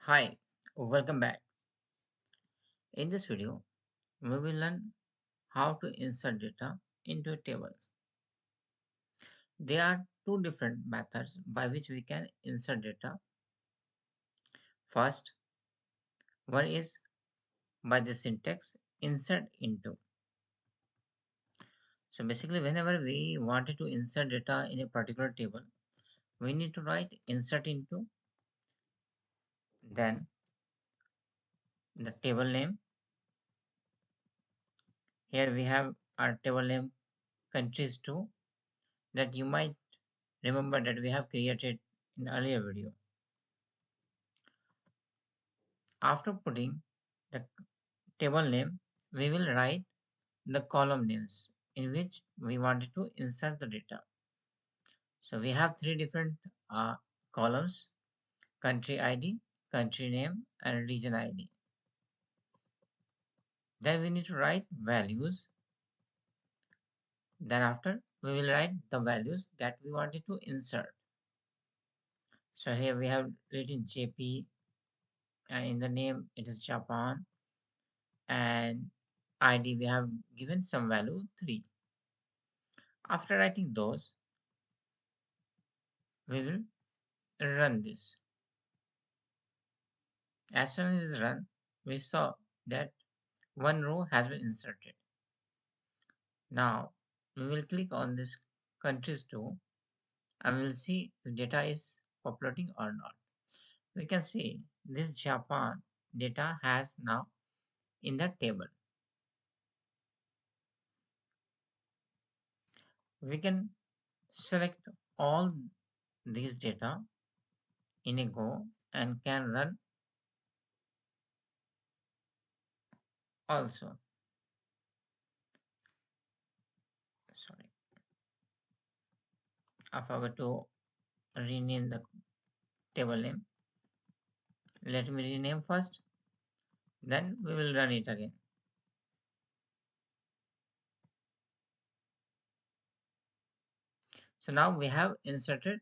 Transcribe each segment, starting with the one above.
Hi, welcome back. In this video, we will learn how to insert data into a table. There are two different methods by which we can insert data. First, one is by the syntax insert into. So basically, whenever we wanted to insert data in a particular table, we need to write insert into, then the table name. Here we have our table name countries too, that you might remember that we have created in earlier video. After putting the table name, we will write the column names in which we wanted to insert the data. So we have three different columns: country ID, country name, and region ID. Then we need to write values. Then after we will write the values that we wanted to insert. So here we have written JP, and in the name it is Japan, and ID we have given some value 3. After writing those, we will run this. As soon as we run, we saw that one row has been inserted. Now we will click on this countries too, and we will see if data is populating or not. We can see this Japan data has now in the table. We can select all these data in a go and can run also. Sorry, I forgot to rename the table name. Let me rename first, then we will run it again. So now we have inserted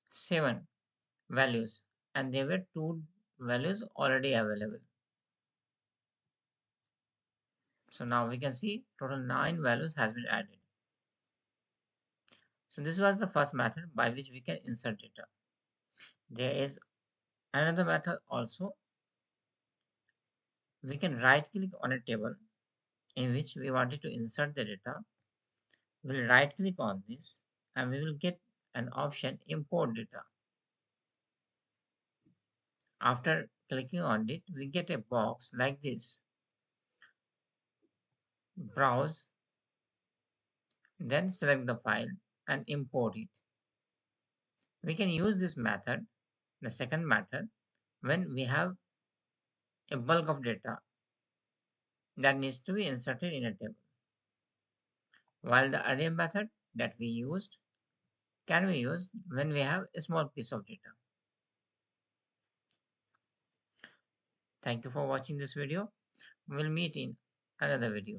7 values, and there were 2 values already available. So now we can see total 9 values has been added. So this was the first method by which we can insert data. There is another method also. We can right click on a table in which we wanted to insert the data. We'll right click on this and we will get an option import data. After clicking on it, we get a box like this. Browse, then select the file and import it. We can use this method, the second method, when we have a bulk of data that needs to be inserted in a table. While the array method that we used can be used when we have a small piece of data. Thank you for watching this video. We'll meet in another video.